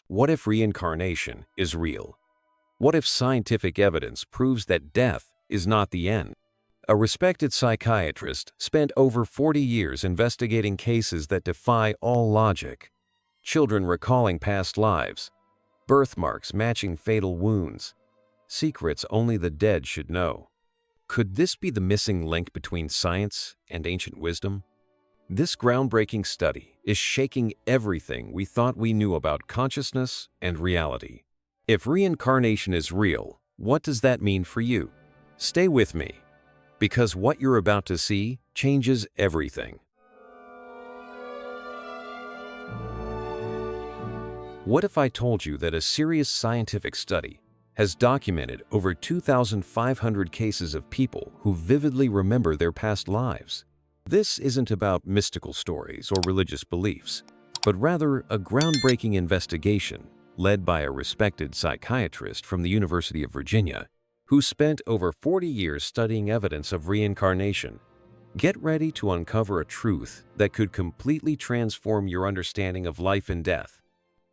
What if reincarnation is real? What if scientific evidence proves that death is not the end? A respected psychiatrist spent over 40 years investigating cases that defy all logic. Children recalling past lives, birthmarks matching fatal wounds, secrets only the dead should know. Could this be the missing link between science and ancient wisdom? This groundbreaking study is shaking everything we thought we knew about consciousness and reality. If reincarnation is real, what does that mean for you? Stay with me, because what you're about to see changes everything. What if I told you that a serious scientific study has documented over 2,500 cases of people who vividly remember their past lives? This isn't about mystical stories or religious beliefs, but rather a groundbreaking investigation led by a respected psychiatrist from the University of Virginia who spent over 40 years studying evidence of reincarnation. Get ready to uncover a truth that could completely transform your understanding of life and death.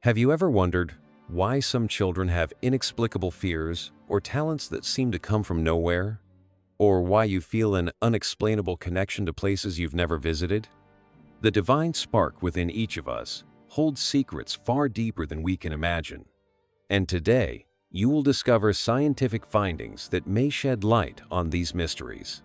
Have you ever wondered why some children have inexplicable fears or talents that seem to come from nowhere? Or why you feel an unexplainable connection to places you've never visited? The divine spark within each of us holds secrets far deeper than we can imagine. And today, you will discover scientific findings that may shed light on these mysteries.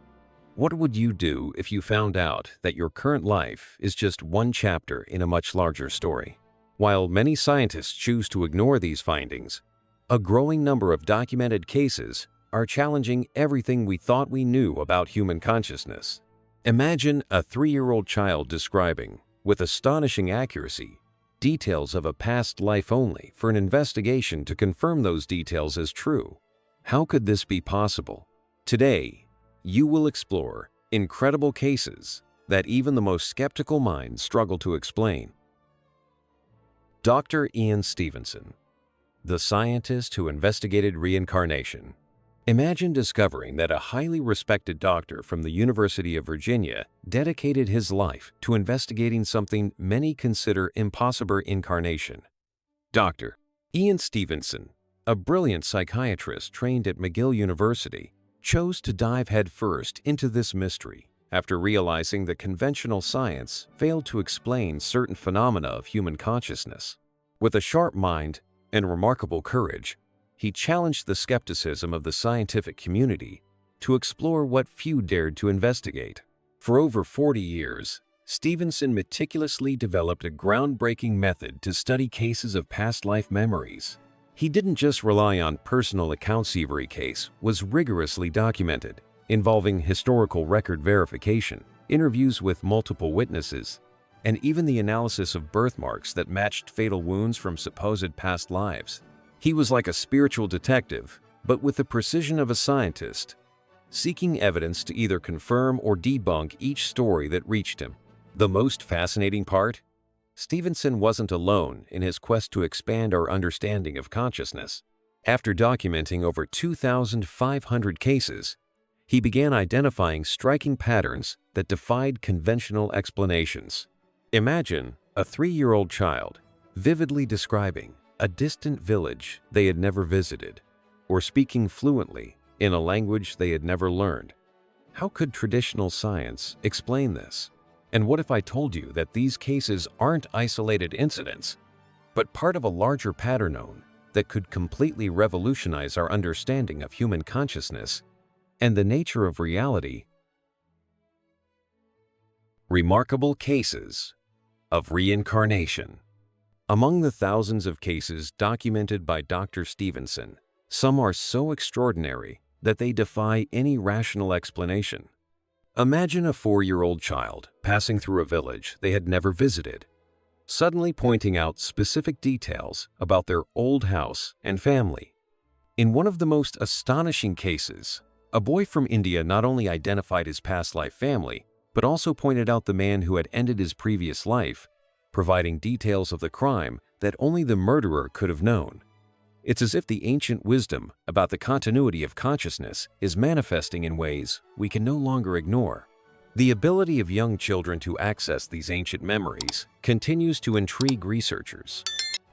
What would you do if you found out that your current life is just one chapter in a much larger story? While many scientists choose to ignore these findings, a growing number of documented cases are challenging everything we thought we knew about human consciousness. Imagine a 3-year-old child describing, with astonishing accuracy, details of a past life only for an investigation to confirm those details as true. How could this be possible? Today, you will explore incredible cases that even the most skeptical minds struggle to explain. Dr. Ian Stevenson, the scientist who investigated reincarnation. Imagine discovering that a highly respected doctor from the University of Virginia dedicated his life to investigating something many consider impossible: incarnation. Dr. Ian Stevenson, a brilliant psychiatrist trained at McGill University, chose to dive headfirst into this mystery after realizing that conventional science failed to explain certain phenomena of human consciousness. With a sharp mind and remarkable courage, he challenged the skepticism of the scientific community to explore what few dared to investigate. For over 40 years, Stevenson meticulously developed a groundbreaking method to study cases of past life memories. He didn't just rely on personal accounts. Every case was rigorously documented, involving historical record verification, interviews with multiple witnesses, and even the analysis of birthmarks that matched fatal wounds from supposed past lives. He was like a spiritual detective, but with the precision of a scientist, seeking evidence to either confirm or debunk each story that reached him. The most fascinating part? Stevenson wasn't alone in his quest to expand our understanding of consciousness. After documenting over 2,500 cases, he began identifying striking patterns that defied conventional explanations. Imagine a 3-year-old child vividly describing a distant village they had never visited, or speaking fluently in a language they had never learned. How could traditional science explain this? And what if I told you that these cases aren't isolated incidents, but part of a larger pattern that could completely revolutionize our understanding of human consciousness and the nature of reality? Remarkable cases of reincarnation. Among the thousands of cases documented by Dr. Stevenson, some are so extraordinary that they defy any rational explanation. Imagine a 4-year-old child passing through a village they had never visited, suddenly pointing out specific details about their old house and family. In one of the most astonishing cases, a boy from India not only identified his past life family, but also pointed out the man who had ended his previous life, providing details of the crime that only the murderer could have known. It's as if the ancient wisdom about the continuity of consciousness is manifesting in ways we can no longer ignore. The ability of young children to access these ancient memories continues to intrigue researchers.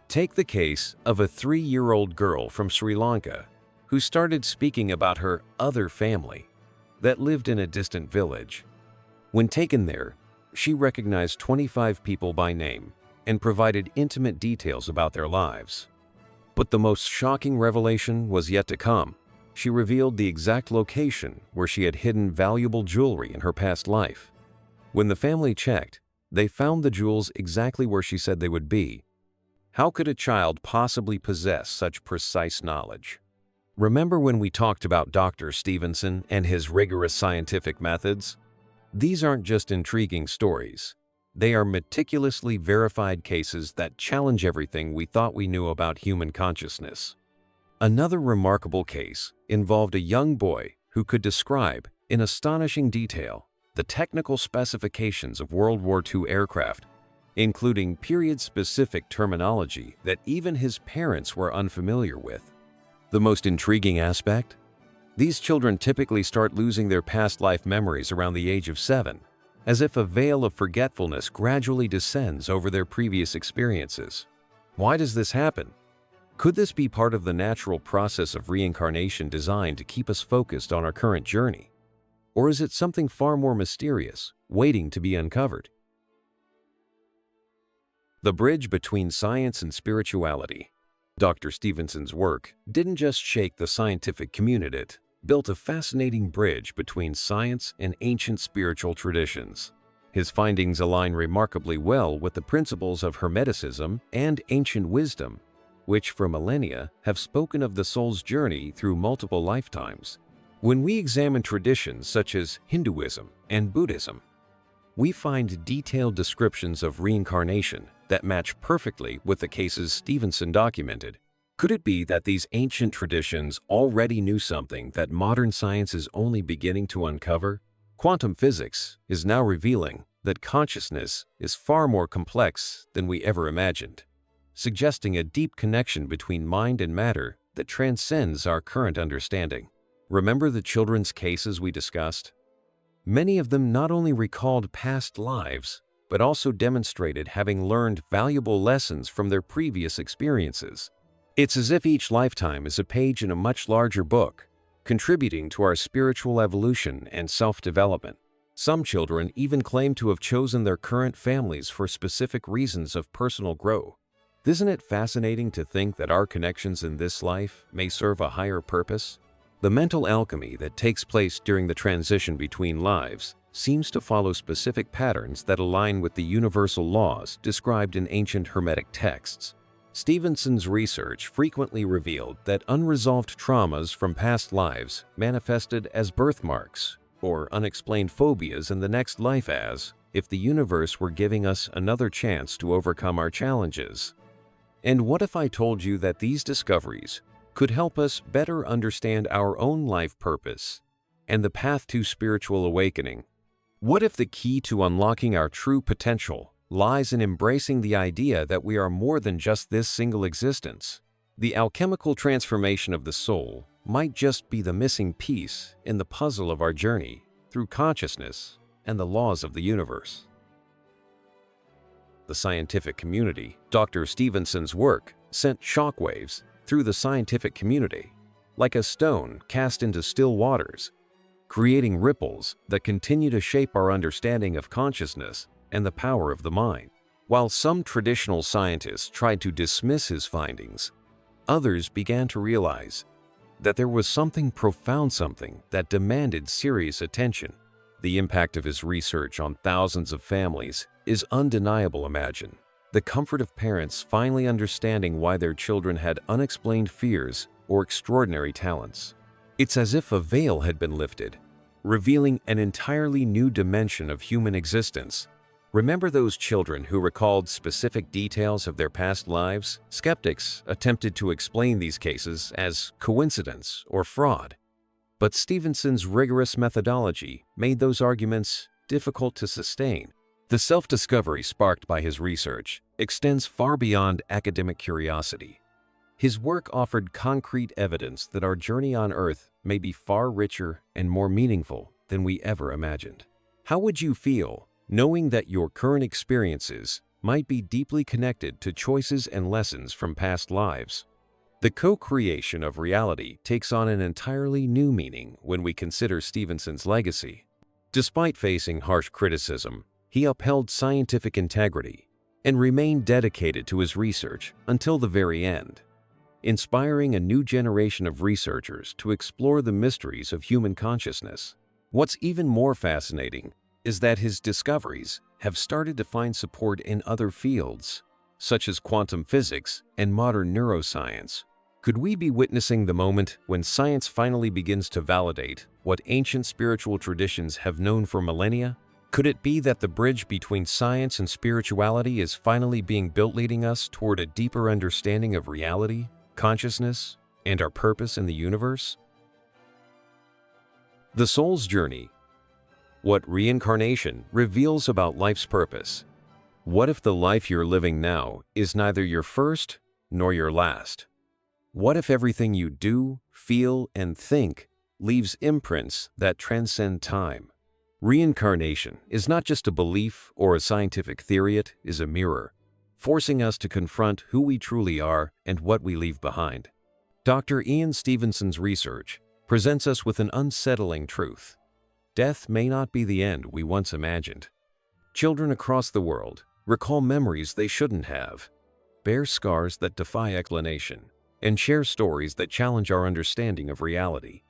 Take the case of a 3-year-old girl from Sri Lanka who started speaking about her other family that lived in a distant village. When taken there, she recognized 25 people by name and provided intimate details about their lives. But the most shocking revelation was yet to come. She revealed the exact location where she had hidden valuable jewelry in her past life. When the family checked, they found the jewels exactly where she said they would be. How could a child possibly possess such precise knowledge? Remember when we talked about Dr. Stevenson and his rigorous scientific methods? These aren't just intriguing stories. They are meticulously verified cases that challenge everything we thought we knew about human consciousness. Another remarkable case involved a young boy who could describe, in astonishing detail, the technical specifications of World War II aircraft, including period-specific terminology that even his parents were unfamiliar with. The most intriguing aspect? These children typically start losing their past life memories around the age of 7, as if a veil of forgetfulness gradually descends over their previous experiences. Why does this happen? Could this be part of the natural process of reincarnation designed to keep us focused on our current journey? Or is it something far more mysterious, waiting to be uncovered? The bridge between science and spirituality. Dr. Stevenson's work didn't just shake the scientific community, it built a fascinating bridge between science and ancient spiritual traditions. His findings align remarkably well with the principles of Hermeticism and ancient wisdom, which for millennia have spoken of the soul's journey through multiple lifetimes. When we examine traditions such as Hinduism and Buddhism, we find detailed descriptions of reincarnation that match perfectly with the cases Stevenson documented. Could it be that these ancient traditions already knew something that modern science is only beginning to uncover? Quantum physics is now revealing that consciousness is far more complex than we ever imagined, suggesting a deep connection between mind and matter that transcends our current understanding. Remember the children's cases we discussed? Many of them not only recalled past lives, but also demonstrated having learned valuable lessons from their previous experiences. It's as if each lifetime is a page in a much larger book, contributing to our spiritual evolution and self-development. Some children even claim to have chosen their current families for specific reasons of personal growth. Isn't it fascinating to think that our connections in this life may serve a higher purpose? The mental alchemy that takes place during the transition between lives seems to follow specific patterns that align with the universal laws described in ancient Hermetic texts. Stevenson's research frequently revealed that unresolved traumas from past lives manifested as birthmarks or unexplained phobias in the next life, as if the universe were giving us another chance to overcome our challenges. And what if I told you that these discoveries could help us better understand our own life purpose and the path to spiritual awakening? What if the key to unlocking our true potential lies in embracing the idea that we are more than just this single existence? The alchemical transformation of the soul might just be the missing piece in the puzzle of our journey through consciousness and the laws of the universe. The scientific community. Dr. Stevenson's work sent shockwaves through the scientific community, like a stone cast into still waters, creating ripples that continue to shape our understanding of consciousness and the power of the mind. While some traditional scientists tried to dismiss his findings, others began to realize that there was something profound, something that demanded serious attention. The impact of his research on thousands of families is undeniable. Imagine the comfort of parents finally understanding why their children had unexplained fears or extraordinary talents. It's as if a veil had been lifted, revealing an entirely new dimension of human existence. Remember those children who recalled specific details of their past lives? Skeptics attempted to explain these cases as coincidence or fraud, but Stevenson's rigorous methodology made those arguments difficult to sustain. The self-discovery sparked by his research extends far beyond academic curiosity. His work offered concrete evidence that our journey on Earth may be far richer and more meaningful than we ever imagined. How would you feel knowing that your current experiences might be deeply connected to choices and lessons from past lives. The co-creation of reality takes on an entirely new meaning when we consider Stevenson's legacy. Despite facing harsh criticism, he upheld scientific integrity and remained dedicated to his research until the very end, inspiring a new generation of researchers to explore the mysteries of human consciousness. What's even more fascinating is that his discoveries have started to find support in other fields, such as quantum physics and modern neuroscience. Could we be witnessing the moment when science finally begins to validate what ancient spiritual traditions have known for millennia? Could it be that the bridge between science and spirituality is finally being built, leading us toward a deeper understanding of reality, consciousness, and our purpose in the universe? The soul's journey. What reincarnation reveals about life's purpose. What if the life you're living now is neither your first nor your last? What if everything you do, feel, and think leaves imprints that transcend time? Reincarnation is not just a belief or a scientific theory, it is a mirror, forcing us to confront who we truly are and what we leave behind. Dr. Ian Stevenson's research presents us with an unsettling truth. Death may not be the end we once imagined. Children across the world recall memories they shouldn't have, bear scars that defy explanation, and share stories that challenge our understanding of reality.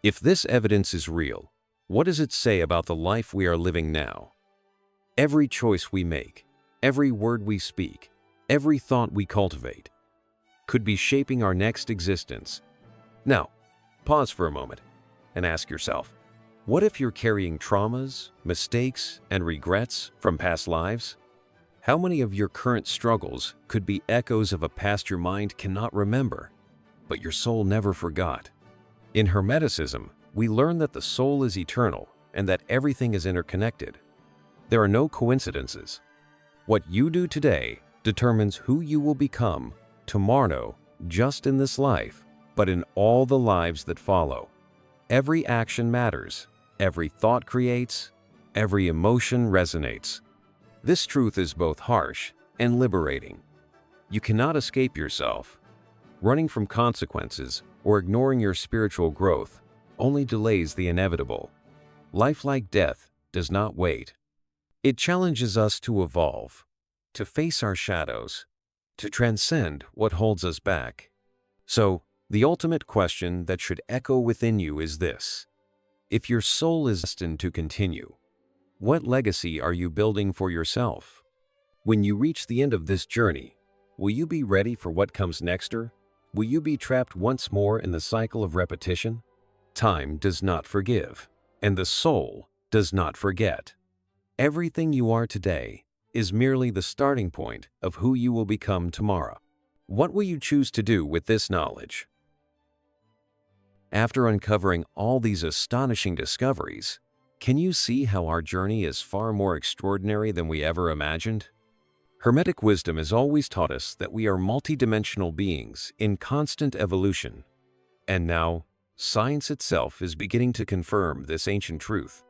If this evidence is real, what does it say about the life we are living now? Every choice we make, every word we speak, every thought we cultivate, could be shaping our next existence. Now, pause for a moment and ask yourself, what if you're carrying traumas, mistakes, and regrets from past lives? How many of your current struggles could be echoes of a past your mind cannot remember, but your soul never forgot? In Hermeticism, we learn that the soul is eternal and that everything is interconnected. There are no coincidences. What you do today determines who you will become tomorrow, just in this life, but in all the lives that follow. Every action matters, every thought creates, every emotion resonates. This truth is both harsh and liberating. You cannot escape yourself. Running from consequences or ignoring your spiritual growth only delays the inevitable. Life, like death, does not wait. It challenges us to evolve, to face our shadows, to transcend what holds us back. So, the ultimate question that should echo within you is this: if your soul is destined to continue, what legacy are you building for yourself? When you reach the end of this journey, will you be ready for what comes next, or will you be trapped once more in the cycle of repetition? Time does not forgive, and the soul does not forget. Everything you are today is merely the starting point of who you will become tomorrow. What will you choose to do with this knowledge? After uncovering all these astonishing discoveries, can you see how our journey is far more extraordinary than we ever imagined? Hermetic wisdom has always taught us that we are multidimensional beings in constant evolution. And now, science itself is beginning to confirm this ancient truth.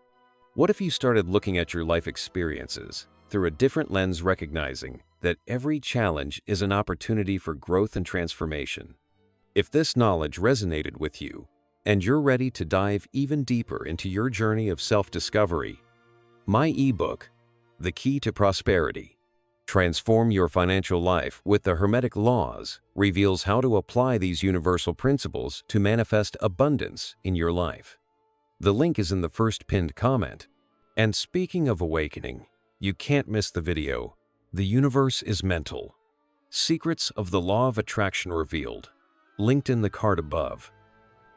What if you started looking at your life experiences through a different lens, recognizing that every challenge is an opportunity for growth and transformation? If this knowledge resonated with you, and you're ready to dive even deeper into your journey of self-discovery, my ebook, The Key to Prosperity, Transform Your Financial Life with the Hermetic Laws, reveals how to apply these universal principles to manifest abundance in your life. The link is in the first pinned comment. And speaking of awakening, you can't miss the video, The Universe is Mental. Secrets of the Law of Attraction Revealed, linked in the card above.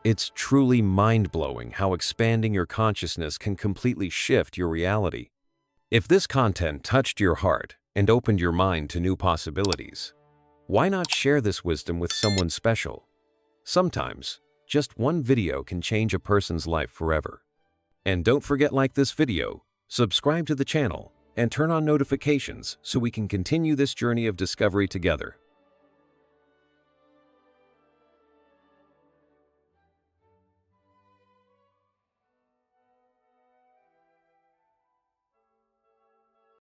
It's truly mind-blowing how expanding your consciousness can completely shift your reality. If this content touched your heart and opened your mind to new possibilities, why not share this wisdom with someone special? Sometimes, just one video can change a person's life forever. And don't forget, like this video, subscribe to the channel, and turn on notifications so we can continue this journey of discovery together.